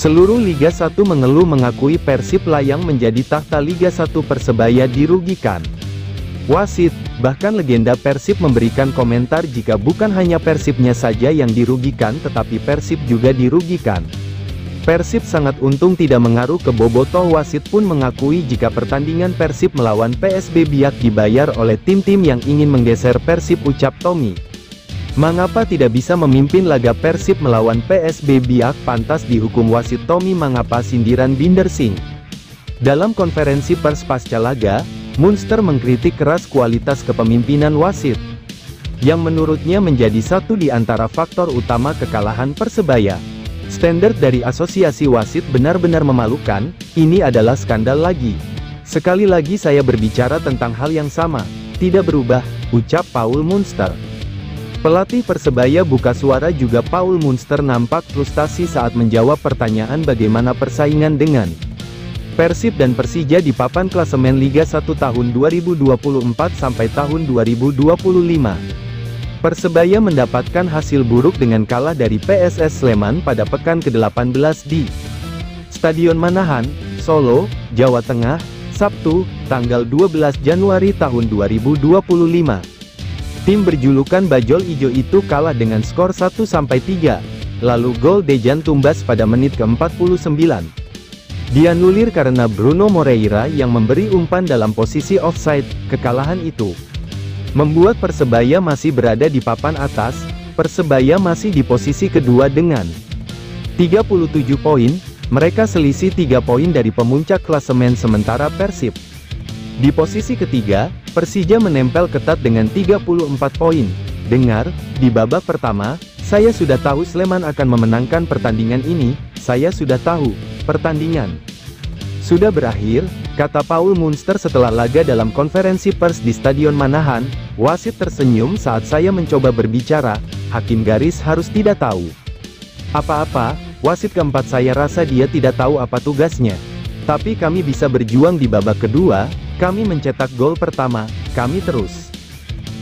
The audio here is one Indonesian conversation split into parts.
Seluruh Liga 1 mengeluh mengakui Persib layang menjadi takhta Liga 1, Persebaya dirugikan. Wasit, bahkan legenda Persib memberikan komentar jika bukan hanya Persibnya saja yang dirugikan tetapi Persib juga dirugikan. Persib sangat untung tidak mengaruh ke bobotoh. Wasit pun mengakui jika pertandingan Persib melawan PSB Biak dibayar oleh tim-tim yang ingin menggeser Persib, ucap Tommy. Mengapa tidak bisa memimpin laga Persib melawan PSB Biak pantas dihukum wasit Tommy mengapa, sindiran Binder Singh. Dalam konferensi pers pasca laga, Munster mengkritik keras kualitas kepemimpinan wasit, yang menurutnya menjadi satu di antara faktor utama kekalahan Persebaya. Standar dari asosiasi wasit benar-benar memalukan, ini adalah skandal lagi. Sekali lagi saya berbicara tentang hal yang sama, tidak berubah, ucap Paul Munster. Pelatih Persebaya buka suara juga. Paul Munster nampak frustasi saat menjawab pertanyaan bagaimana persaingan dengan Persib dan Persija di papan klasemen Liga 1 tahun 2024 sampai tahun 2025. Persebaya mendapatkan hasil buruk dengan kalah dari PSS Sleman pada pekan ke-18 di Stadion Manahan, Solo, Jawa Tengah, Sabtu, tanggal 12 Januari tahun 2025. Tim berjulukan Bajul Ijo itu kalah dengan skor 1-3, lalu gol Dejan Tumbas pada menit ke-49 dianulir karena Bruno Moreira yang memberi umpan dalam posisi offside. Kekalahan itu membuat Persebaya masih berada di papan atas. Persebaya masih di posisi kedua dengan 37 poin, mereka selisih 3 poin dari pemuncak klasemen. Sementara Persib di posisi ketiga, Persija menempel ketat dengan 34 poin. Dengar, di babak pertama, saya sudah tahu Sleman akan memenangkan pertandingan ini, saya sudah tahu. Pertandingan sudah berakhir, kata Paul Munster setelah laga dalam konferensi pers di Stadion Manahan. Wasit tersenyum saat saya mencoba berbicara, hakim garis harus tidak tahu apa-apa, wasit keempat saya rasa dia tidak tahu apa tugasnya. Tapi kami bisa berjuang di babak kedua, kami mencetak gol pertama, kami terus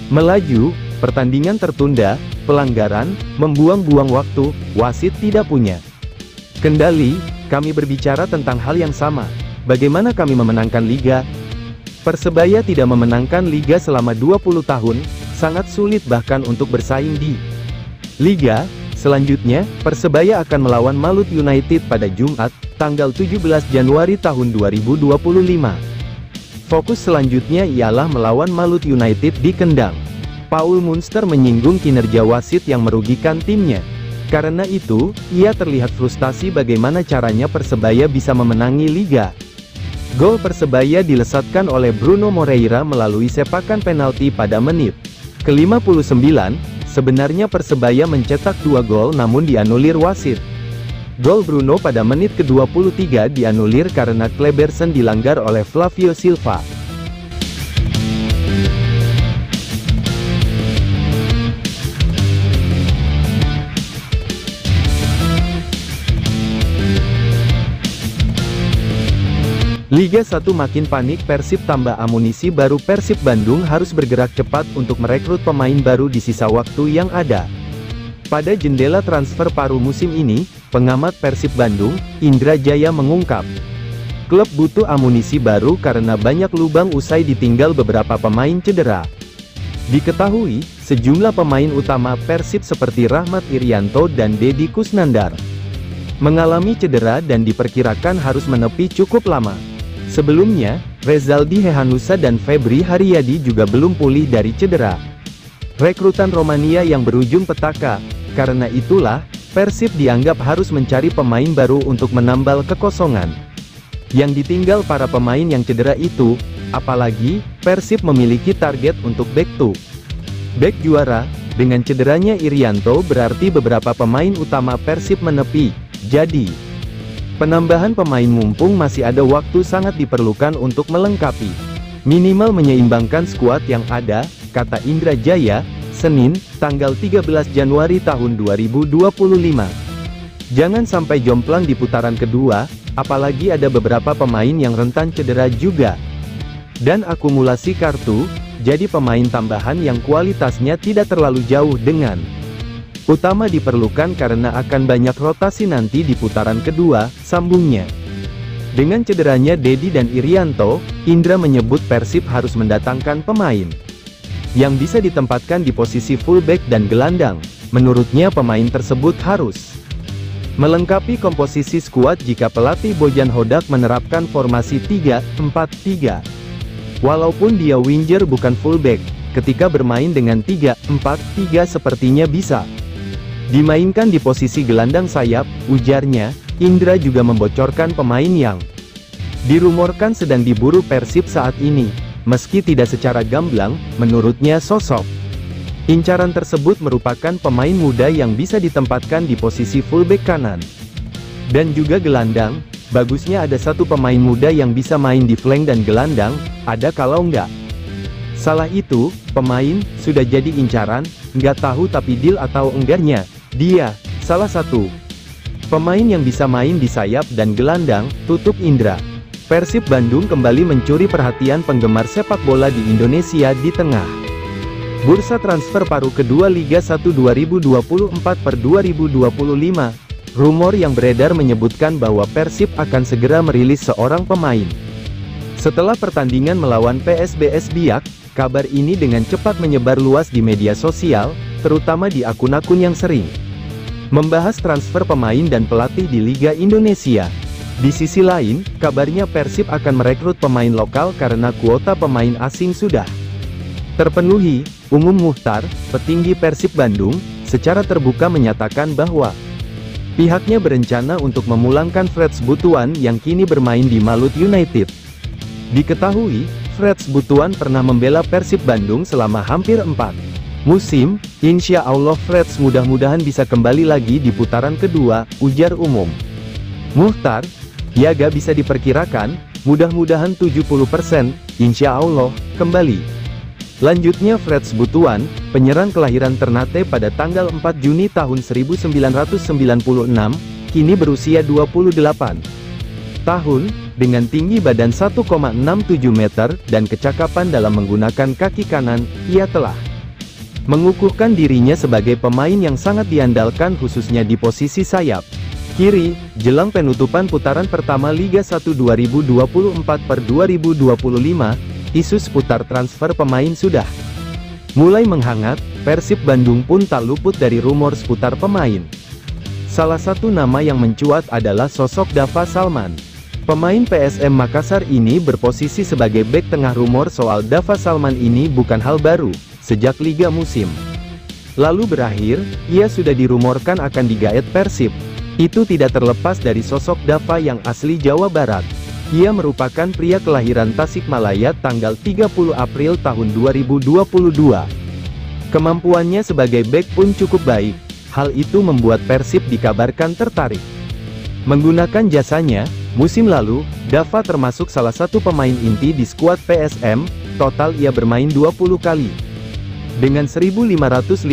melaju, pertandingan tertunda, pelanggaran, membuang-buang waktu, wasit tidak punya kendali. Kami berbicara tentang hal yang sama. Bagaimana kami memenangkan Liga? Persebaya tidak memenangkan Liga selama 20 tahun, sangat sulit bahkan untuk bersaing di Liga. Selanjutnya, Persebaya akan melawan Malut United pada Jumat, tanggal 17 Januari tahun 2025. Fokus selanjutnya ialah melawan Malut United di Kendang. Paul Munster menyinggung kinerja wasit yang merugikan timnya. Karena itu, ia terlihat frustasi bagaimana caranya Persebaya bisa memenangi Liga. Gol Persebaya dilesatkan oleh Bruno Moreira melalui sepakan penalti pada menit ke-59. Sebenarnya Persebaya mencetak 2 gol namun dianulir wasit. Gol Bruno pada menit ke-23 dianulir karena Kleberson dilanggar oleh Flavio Silva. Liga 1 makin panik. Persib tambah amunisi baru. Persib Bandung harus bergerak cepat untuk merekrut pemain baru di sisa waktu yang ada. Pada jendela transfer paruh musim ini, pengamat Persib Bandung, Indra Jaya mengungkap, klub butuh amunisi baru karena banyak lubang usai ditinggal beberapa pemain cedera. Diketahui, sejumlah pemain utama Persib seperti Rahmat Irianto dan Deddy Kusnandar mengalami cedera dan diperkirakan harus menepi cukup lama. Sebelumnya, Rezaldi Hehanusa dan Febri Haryadi juga belum pulih dari cedera. Rekrutan Romania yang berujung petaka. Karena itulah, Persib dianggap harus mencari pemain baru untuk menambal kekosongan yang ditinggal para pemain yang cedera itu. Apalagi, Persib memiliki target untuk back juara. Dengan cederanya Irianto berarti beberapa pemain utama Persib menepi. Jadi, penambahan pemain mumpung masih ada waktu sangat diperlukan untuk melengkapi, minimal menyeimbangkan skuad yang ada, kata Indra Jaya, Senin, tanggal 13 Januari tahun 2025. Jangan sampai jomplang di putaran kedua, apalagi ada beberapa pemain yang rentan cedera juga. Dan akumulasi kartu, jadi pemain tambahan yang kualitasnya tidak terlalu jauh dengan Utama diperlukan karena akan banyak rotasi nanti di putaran kedua, sambungnya. Dengan cederanya Dedi dan Irianto, Indra menyebut Persib harus mendatangkan pemain yang bisa ditempatkan di posisi fullback dan gelandang. Menurutnya pemain tersebut harus melengkapi komposisi skuad jika pelatih Bojan Hodak menerapkan formasi 3-4-3. Walaupun dia winger bukan fullback, ketika bermain dengan 3-4-3 sepertinya bisa dimainkan di posisi gelandang sayap, ujarnya. Indra juga membocorkan pemain yang dirumorkan sedang diburu Persib saat ini. Meski tidak secara gamblang, menurutnya sosok incaran tersebut merupakan pemain muda yang bisa ditempatkan di posisi fullback kanan dan juga gelandang. Bagusnya ada satu pemain muda yang bisa main di flank dan gelandang, ada kalau nggak salah itu, pemain sudah jadi incaran, nggak tahu tapi deal atau enggaknya. Dia salah satu pemain yang bisa main di sayap dan gelandang, tutup Indra. Persib Bandung kembali mencuri perhatian penggemar sepak bola di Indonesia di tengah bursa transfer paruh kedua Liga 1 2024/2025. Rumor yang beredar menyebutkan bahwa Persib akan segera merilis seorang pemain. Setelah pertandingan melawan PSBS Biak, kabar ini dengan cepat menyebar luas di media sosial, terutama di akun-akun yang sering membahas transfer pemain dan pelatih di Liga Indonesia. Di sisi lain, kabarnya Persib akan merekrut pemain lokal karena kuota pemain asing sudah terpenuhi. Umum Muhtar, petinggi Persib Bandung, secara terbuka menyatakan bahwa pihaknya berencana untuk memulangkan Freds Butuan yang kini bermain di Malut United. Diketahui, Freds Butuan pernah membela Persib Bandung selama hampir 4 musim. Insya Allah Freds mudah-mudahan bisa kembali lagi di putaran kedua, ujar Umum Muhtar. Ya gak bisa diperkirakan, mudah-mudahan 70%, insya Allah, kembali. Lanjutnya Freds Butuan, penyerang kelahiran Ternate pada tanggal 4 Juni tahun 1996, kini berusia 28 tahun, dengan tinggi badan 1,67 meter, dan kecakapan dalam menggunakan kaki kanan. Ia telah mengukuhkan dirinya sebagai pemain yang sangat diandalkan khususnya di posisi sayap kiri. Jelang penutupan putaran pertama Liga 1 2024/2025, isu seputar transfer pemain sudah mulai menghangat. Persib Bandung pun tak luput dari rumor seputar pemain. Salah satu nama yang mencuat adalah sosok Dava Salman. Pemain PSM Makassar ini berposisi sebagai bek tengah. Rumor soal Dava Salman ini bukan hal baru. Sejak Liga musim lalu berakhir, ia sudah dirumorkan akan digaet Persib. Itu tidak terlepas dari sosok Dava yang asli Jawa Barat. Ia merupakan pria kelahiran Tasikmalaya tanggal 30 April tahun 2022. Kemampuannya sebagai bek pun cukup baik. Hal itu membuat Persib dikabarkan tertarik menggunakan jasanya. Musim lalu, Dava termasuk salah satu pemain inti di skuad PSM. Total ia bermain 20 kali dengan 1559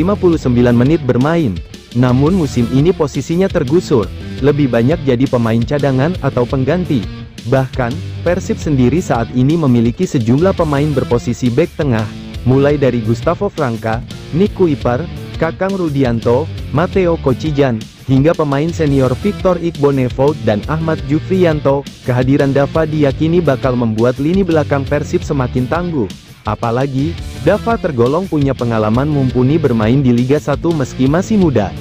menit bermain. Namun musim ini posisinya tergusur, lebih banyak jadi pemain cadangan atau pengganti. Bahkan, Persib sendiri saat ini memiliki sejumlah pemain berposisi bek tengah, mulai dari Gustavo Franca, Nick Kuiper, Kakang Rudianto, Matteo Kocijan, hingga pemain senior Victor Igbonnevold dan Ahmad Jufriyanto. Kehadiran Dava diyakini bakal membuat lini belakang Persib semakin tangguh. Apalagi, Dava tergolong punya pengalaman mumpuni bermain di Liga 1 meski masih muda.